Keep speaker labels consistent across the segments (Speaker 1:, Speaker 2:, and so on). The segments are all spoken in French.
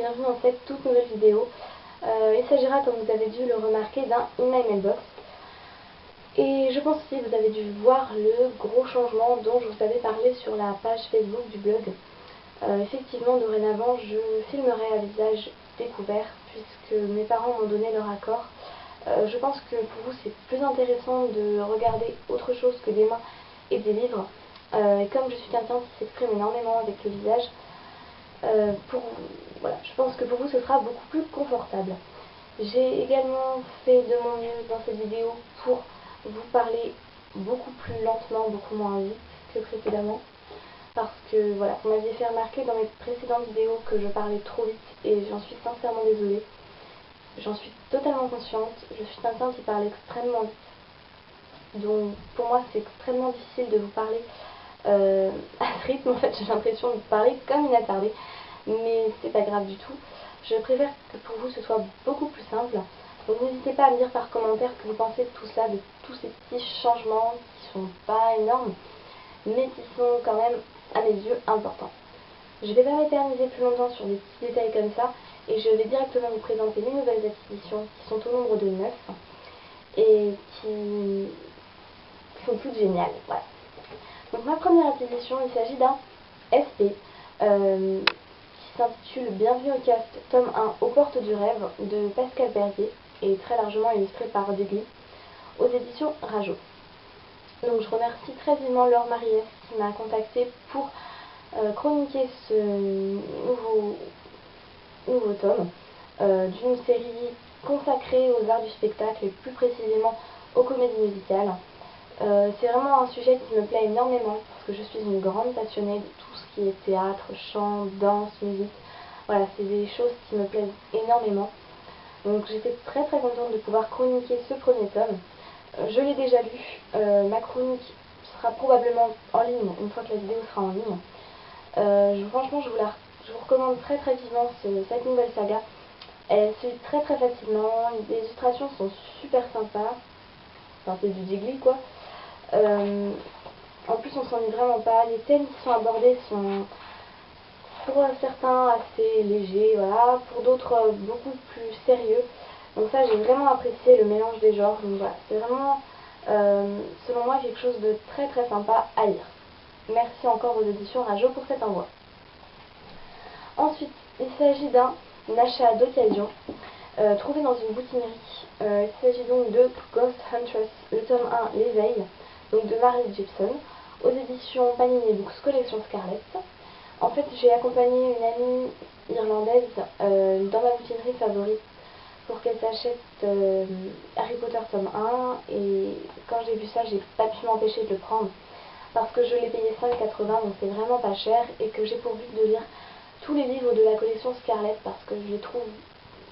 Speaker 1: bienvenue dans cette toute nouvelle vidéo. Il s'agira, comme vous avez dû le remarquer, d'un In My Mailbox. Et je pense aussi que vous avez dû voir le gros changement dont je vous avais parlé sur la page Facebook du blog. Effectivement, dorénavant, je filmerai à visage découvert puisque mes parents m'ont donné leur accord. Je pense que pour vous c'est plus intéressant de regarder autre chose que des mains et des livres. Et comme je suis quelqu'un qui s'exprime énormément avec le visage, voilà, je pense que pour vous ce sera beaucoup plus confortable. J'ai également fait de mon mieux dans cette vidéo pour vous parler beaucoup plus lentement, beaucoup moins vite que précédemment. Parce que voilà, vous m'aviez fait remarquer dans mes précédentes vidéos que je parlais trop vite et j'en suis sincèrement désolée. J'en suis totalement consciente, je suis quelqu'un qui parle extrêmement vite. Donc pour moi c'est extrêmement difficile de vous parler à ce rythme. En fait j'ai l'impression de vous parler comme une attardée. Mais c'est pas grave du tout. Je préfère que pour vous ce soit beaucoup plus simple. Donc n'hésitez pas à me dire par commentaire ce que vous pensez de tout ça, de tous ces petits changements qui sont pas énormes, mais qui sont quand même à mes yeux importants. Je vais pas m'éterniser plus longtemps sur des petits détails comme ça et je vais directement vous présenter mes nouvelles acquisitions qui sont au nombre de 9 et qui sont toutes géniales. Voilà. Donc ma première acquisition, il s'agit d'un SP qui s'intitule Bienvenue au cast, tome 1, aux portes du rêve de Pascal Perrier et très largement illustré par Degli aux éditions Rajo. Donc je remercie très vivement Laure Mariès qui m'a contacté pour chroniquer ce nouveau tome d'une série consacrée aux arts du spectacle et plus précisément aux comédies musicales. C'est vraiment un sujet qui me plaît énormément parce que je suis une grande passionnée de tout ce qui est théâtre, chant, danse, musique. Voilà, c'est des choses qui me plaisent énormément. Donc j'étais très contente de pouvoir chroniquer ce premier tome. Je l'ai déjà lu, ma chronique sera probablement en ligne une fois que la vidéo sera en ligne. Franchement je vous recommande très vivement cette nouvelle saga. Elle se lit très facilement, les illustrations sont super sympas, enfin c'est du Degli quoi. En plus on s'ennuie vraiment pas, les thèmes qui sont abordés sont pour certains assez légers, voilà, pour d'autres beaucoup plus sérieux. Donc ça j'ai vraiment apprécié le mélange des genres, donc voilà, c'est vraiment selon moi quelque chose de très sympa à lire. Merci encore aux éditions Rajo pour cet envoi. Ensuite, il s'agit d'un achat d'occasion trouvé dans une bouquinerie. Il s'agit donc de Ghost Huntress, le tome 1, L'éveil, donc de Marie Gibson, aux éditions Panini Books Collection Scarlett. En fait, j'ai accompagné une amie irlandaise dans ma bouquinerie favorite pour qu'elle s'achète Harry Potter tome 1 et quand j'ai vu ça, j'ai pas pu m'empêcher de le prendre parce que je l'ai payé 5,80 donc c'est vraiment pas cher et que j'ai pour but de lire tous les livres de la collection Scarlett parce que je les trouve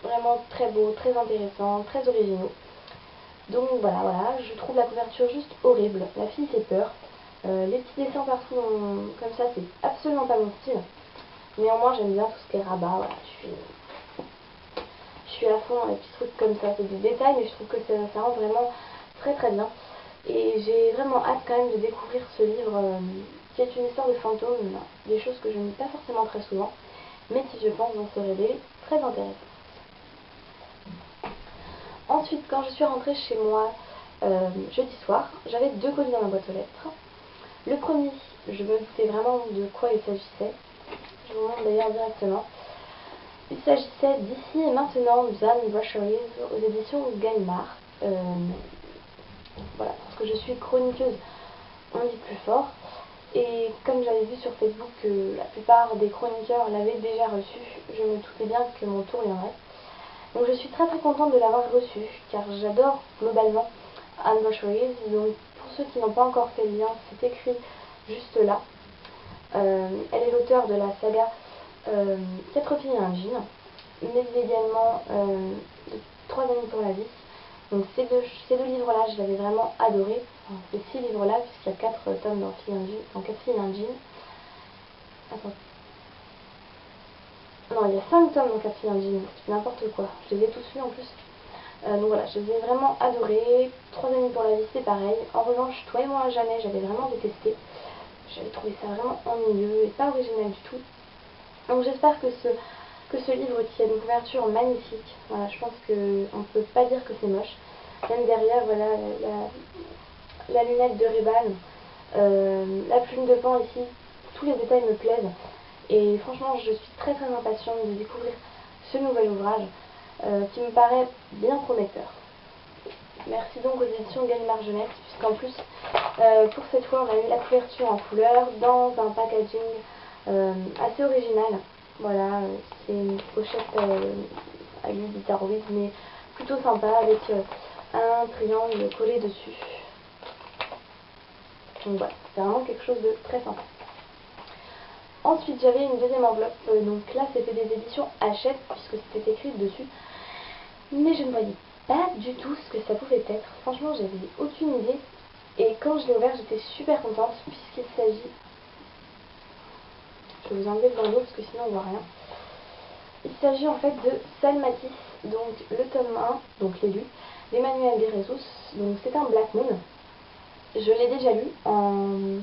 Speaker 1: vraiment très beaux, très intéressants, très originaux. Donc voilà, je trouve la couverture juste horrible, la fille fait peur. Les petits dessins partout comme ça, c'est absolument pas mon style. Néanmoins, j'aime bien tout ce qui est rabat, voilà, je suis à fond dans les petits trucs comme ça, c'est des détails, mais je trouve que ça rend vraiment très bien. Et j'ai vraiment hâte quand même de découvrir ce livre qui est une histoire de fantômes, des choses que je ne lis pas forcément très souvent, mais qui je pense vont se révéler très intéressantes. Ensuite, quand je suis rentrée chez moi jeudi soir, j'avais 2 colis dans ma boîte aux lettres. Le premier, je me doutais vraiment de quoi il s'agissait. Je vous montre d'ailleurs directement. Il s'agissait d'Ici et maintenant Zan Brusheries aux éditions Gallimard. Voilà, parce que je suis chroniqueuse, on dit plus fort. Et comme j'avais vu sur Facebook que la plupart des chroniqueurs l'avaient déjà reçu, je me doutais bien que mon tour viendrait. Donc je suis très contente de l'avoir reçu, car j'adore globalement Anne Brusheries. Donc pour ceux qui n'ont pas encore fait le lien, c'est écrit juste là. Elle est l'auteur de la saga 4 filles et un jean, mais également 3 amis pour la vie. Donc ces deux livres-là, je l'avais vraiment adoré. Enfin, ces 6 livres-là, puisqu'il y a 4 tomes dans 4 filles et un jean. Attends. Non, il y a 5 tomes dans 4 filles et un jean, c'est n'importe quoi. Je les ai tous lus en plus. Donc voilà, je les ai vraiment adorés. 3 amis pour la vie, c'est pareil. En revanche, Toi et moi à jamais, j'avais vraiment détesté. J'avais trouvé ça vraiment ennuyeux et pas original du tout. Donc j'espère que ce que ce livre qui a une couverture magnifique. Voilà, je pense qu'on ne peut pas dire que c'est moche. Même derrière, voilà, la lunette de Ray-Ban, la plume de pan ici, tous les détails me plaisent. Et franchement, je suis très très impatiente de découvrir ce nouvel ouvrage qui me paraît bien prometteur. Merci donc aux éditions Gallimard Jeunesse, puisqu'en plus, pour cette fois, on a eu la couverture en couleur dans un packaging assez original. Voilà, c'est une pochette à l'huile d'Itaroïde, mais plutôt sympa, avec un triangle collé dessus. Donc voilà, c'est vraiment quelque chose de très sympa. Ensuite, j'avais une deuxième enveloppe, donc là c'était des éditions Hachette, puisque c'était écrit dessus. Mais je ne voyais pas du tout ce que ça pouvait être. Franchement, j'avais aucune idée. Et quand je l'ai ouvert, j'étais super contente, puisqu'il s'agit... Je vais vous enlever le bandeau, parce que sinon on voit rien. Il s'agit en fait de Salmatis, donc le tome 1, donc l'élu, d'Emmanuel de Rezous. Donc c'est un Black Moon. Je l'ai déjà lu en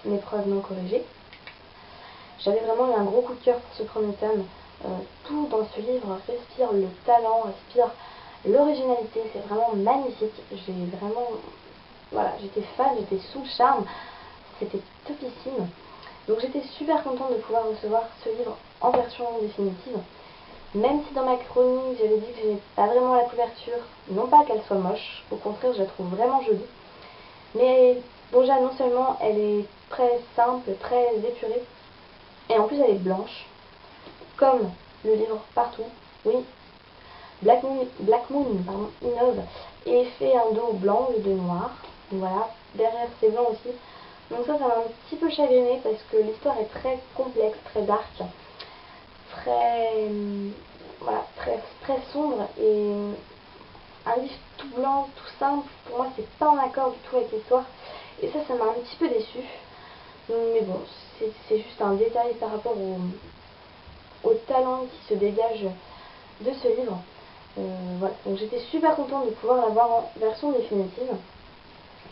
Speaker 1: épreuve non corrigée. J'avais vraiment eu un gros coup de cœur pour ce premier tome. Tout dans ce livre respire le talent, respire l'originalité, c'est vraiment magnifique. J'ai vraiment... Voilà, j'étais fan, j'étais sous le charme. C'était topissime. Donc j'étais super contente de pouvoir recevoir ce livre en version définitive. Même si dans ma chronique j'avais dit que j'aimais pas vraiment la couverture, non pas qu'elle soit moche, au contraire je la trouve vraiment jolie. Mais déjà non seulement elle est très simple, très épurée, et en plus elle est blanche, comme le livre partout. Oui, Black Moon pardon, innove et fait un dos blanc au lieu de noir. Donc voilà, derrière c'est blanc aussi. Donc ça m'a un petit peu chagrinée parce que l'histoire est très complexe, très dark, très, voilà, très sombre, et un livre tout blanc, tout simple, pour moi c'est pas en accord du tout avec l'histoire. Et ça m'a un petit peu déçue. Mais bon, c'est juste un détail par rapport au talent qui se dégage de ce livre. Voilà, donc j'étais super contente de pouvoir l'avoir en version définitive,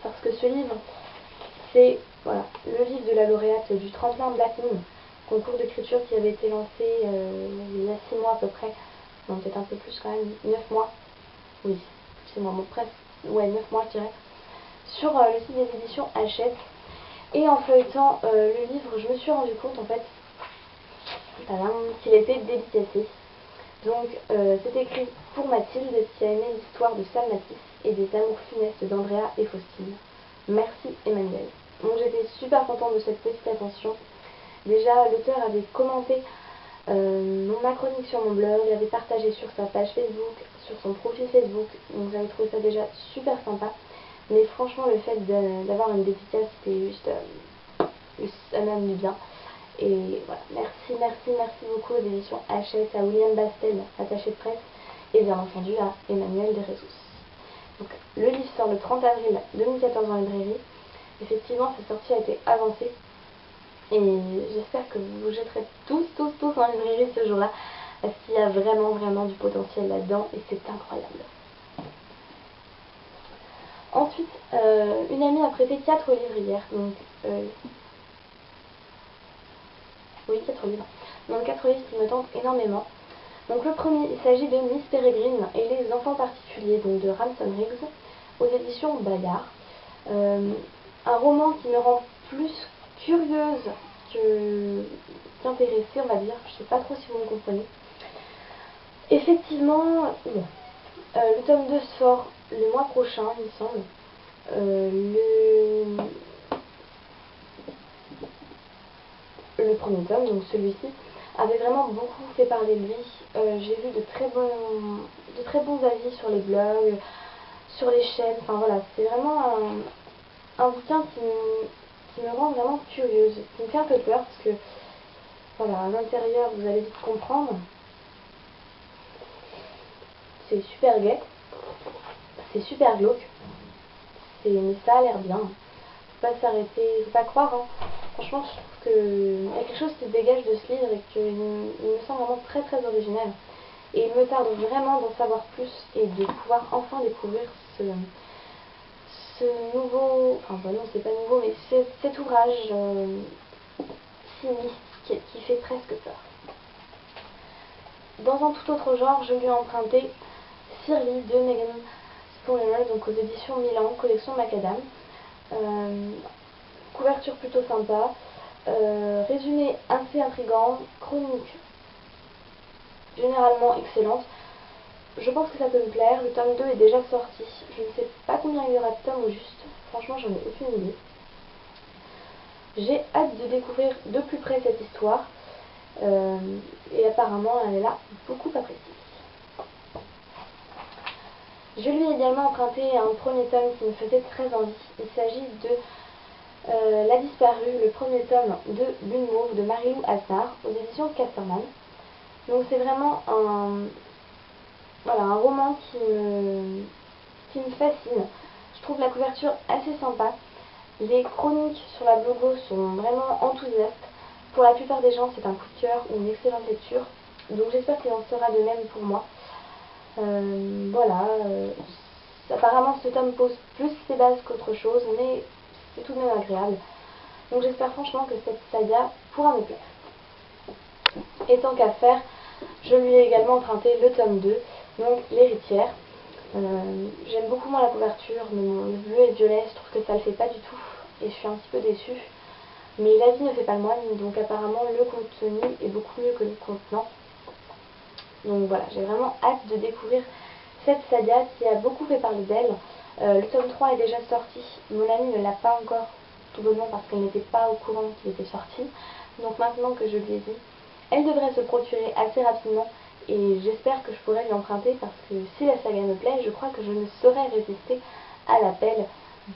Speaker 1: parce que ce livre, c'est voilà, le livre de la lauréate du tremplin Black Moon, concours d'écriture qui avait été lancé il y a 6 mois à peu près, non peut-être un peu plus quand même, 9 mois, oui, c'est moi, bon, presque, ouais 9 mois je dirais, sur le site des éditions Hachette. Et en feuilletant le livre, je me suis rendu compte en fait qu'il était dédicacé. Donc c'est écrit pour Mathilde qui a aimé l'histoire de Salmatis et des amours funestes d'Andrea et Faustine. Merci Emmanuel. Donc j'étais super contente de cette petite attention. Déjà l'auteur avait commenté ma chronique sur mon blog, avait partagé sur sa page Facebook, sur son profil Facebook. Donc j'avais trouvé ça déjà super sympa. Mais franchement le fait d'avoir une dédicace, c'était juste ça m'a mis bien. Et voilà, merci beaucoup aux éditions Hachette, à William Bastel, attaché de presse, et bien entendu à Emmanuel de Rezous. Donc le livre sort le 30 avril 2014 en librairie. Effectivement, sa sortie a été avancée. Et j'espère que vous vous jetterez tous en librairie ce jour-là, parce qu'il y a vraiment du potentiel là-dedans, et c'est incroyable. Ensuite, une amie a prêté 4 livres hier, donc oui, 4 livres. Donc 4 livres qui me tentent énormément. Donc le premier, il s'agit de Miss Peregrine et les enfants particuliers, donc de Ransom Riggs, aux éditions Bayard. Un roman qui me rend plus curieuse qu'intéressée, on va dire. Je sais pas trop si vous me comprenez. Effectivement, bon, le tome 2 sort le mois prochain, il me semble. Le premier tome, donc celui-ci, avait vraiment beaucoup fait parler de lui. J'ai vu de très bons avis sur les blogs, sur les chaînes. Enfin voilà, c'est vraiment un bouquin qui me rend vraiment curieuse, qui me fait un peu peur parce que voilà, à l'intérieur vous allez vite comprendre. C'est super gai, c'est super glauque, mais ça a l'air bien. Faut pas s'arrêter, faut pas croire, hein. Franchement, je trouve qu'il y a quelque chose qui se dégage de ce livre et qu'il me semble vraiment très original. Et il me tarde vraiment d'en savoir plus et de pouvoir enfin découvrir ce nouveau, enfin bah non c'est pas nouveau, mais cet ouvrage sinistre qui fait presque peur. Dans un tout autre genre, je lui ai emprunté Sirly de Megan Spooner, donc aux éditions Milan, collection Macadam. Couverture plutôt sympa, résumé assez intrigant, chronique généralement excellente. Je pense que ça peut me plaire. Le tome 2 est déjà sorti. Je ne sais pas combien il y aura de tomes au juste. Franchement, j'en ai aucune idée. J'ai hâte de découvrir de plus près cette histoire. Et apparemment, elle est là beaucoup appréciée. Je lui ai également emprunté un premier tome qui me faisait très envie. Il s'agit de La Disparue, le premier tome de Lune Mauve de Marie-Lou Asnard aux éditions Casterman. Donc c'est vraiment un roman qui me fascine. Je trouve la couverture assez sympa. Les chroniques sur la blogo sont vraiment enthousiastes. Pour la plupart des gens, c'est un coup de cœur ou une excellente lecture. Donc j'espère qu'il en sera de même pour moi. Apparemment ce tome pose plus ses bases qu'autre chose, mais c'est tout de même agréable. Donc j'espère franchement que cette saga pourra me plaire. Et tant qu'à faire, je lui ai également emprunté le tome 2, donc L'Héritière. J'aime beaucoup moins la couverture, mais le bleu et violet, je trouve que ça le fait pas du tout, et je suis un petit peu déçue. Mais la vie ne fait pas le moine, donc apparemment le contenu est beaucoup mieux que le contenant. Donc voilà, j'ai vraiment hâte de découvrir cette saga qui a beaucoup fait parler d'elle. Le tome 3 est déjà sorti, mon amie ne l'a pas encore, tout bonnement parce qu'elle n'était pas au courant qu'il était sorti. Donc maintenant que je lui ai dit, elle devrait se procurer assez rapidement et j'espère que je pourrai lui emprunter parce que si la saga me plaît, je crois que je ne saurais résister à l'appel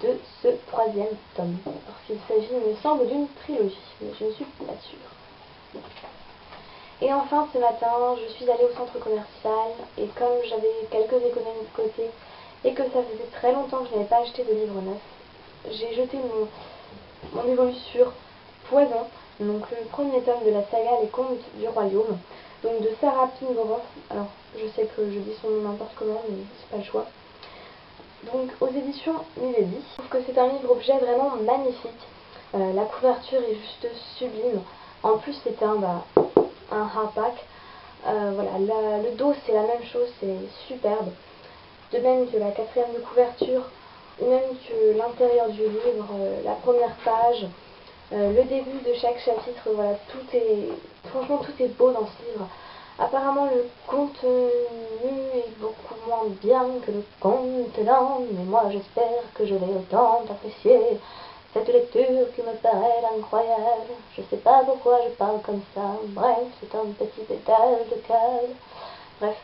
Speaker 1: de ce troisième tome. Parce qu'il s'agit, il me semble, d'une trilogie, mais je ne suis pas sûre. Et enfin, ce matin, je suis allée au centre commercial et comme j'avais quelques économies de côté et que ça faisait très longtemps que je n'avais pas acheté de livre neuf, j'ai jeté mon évolue sur Poison, donc le premier tome de la saga Les Contes du Royaume, donc de Sarah Pinborough. Alors, je sais que je dis son nom n'importe comment, mais c'est pas le choix. Donc, aux éditions Milady. Je trouve que c'est un livre-objet vraiment magnifique. La couverture est juste sublime. En plus, c'est un hardback. Le dos, c'est la même chose, c'est superbe. De même que la quatrième de couverture, ou même que l'intérieur du livre, la première page, le début de chaque chapitre, voilà, franchement tout est beau dans ce livre. Apparemment le contenu est beaucoup moins bien que le contenant, mais moi j'espère que je vais autant apprécier cette lecture qui me paraît incroyable. Je sais pas pourquoi je parle comme ça, bref, c'est un petit pétale de cœur. Bref,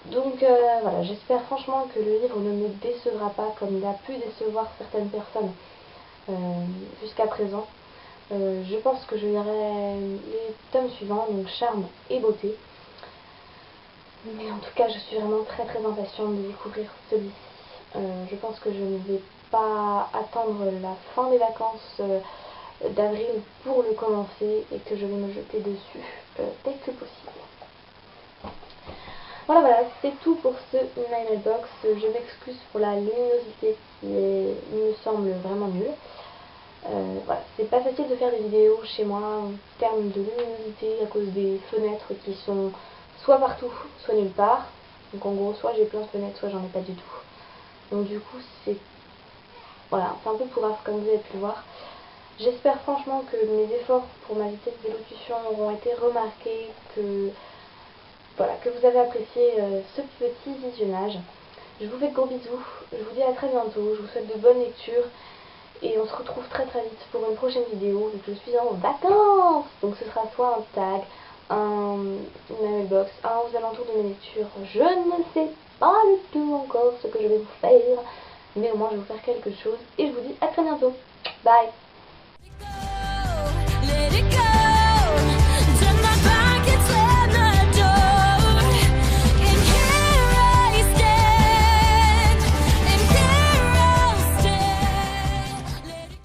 Speaker 1: donc voilà, j'espère franchement que le livre ne me décevra pas comme il a pu décevoir certaines personnes jusqu'à présent. Je pense que je lirai les tomes suivants, donc Charme et Beauté. Mais en tout cas, je suis vraiment très très impatiente de découvrir celui-ci. Je pense que je ne vais pas attendre la fin des vacances d'avril pour le commencer et que je vais me jeter dessus dès que possible. Voilà, c'est tout pour ce Email Box. Je m'excuse pour la luminosité qui me semble vraiment nulle. Voilà, c'est pas facile de faire des vidéos chez moi en termes de luminosité à cause des fenêtres qui sont soit partout, soit nulle part. Donc en gros, soit j'ai plein de fenêtres, soit j'en ai pas du tout. Donc du coup, c'est un peu pourrave comme vous avez pu le voir. J'espère franchement que mes efforts pour ma vitesse d'élocution auront été remarqués, que vous avez apprécié ce petit visionnage. Je vous fais de gros bisous, je vous dis à très bientôt, je vous souhaite de bonnes lectures. Et on se retrouve très très vite pour une prochaine vidéo. Donc je suis en vacances. Donc ce sera soit un tag, une mailbox, aux alentours de mes lectures. Je ne sais pas du tout encore ce que je vais vous faire. Mais au moins je vais vous faire quelque chose. Et je vous dis à très bientôt. Bye.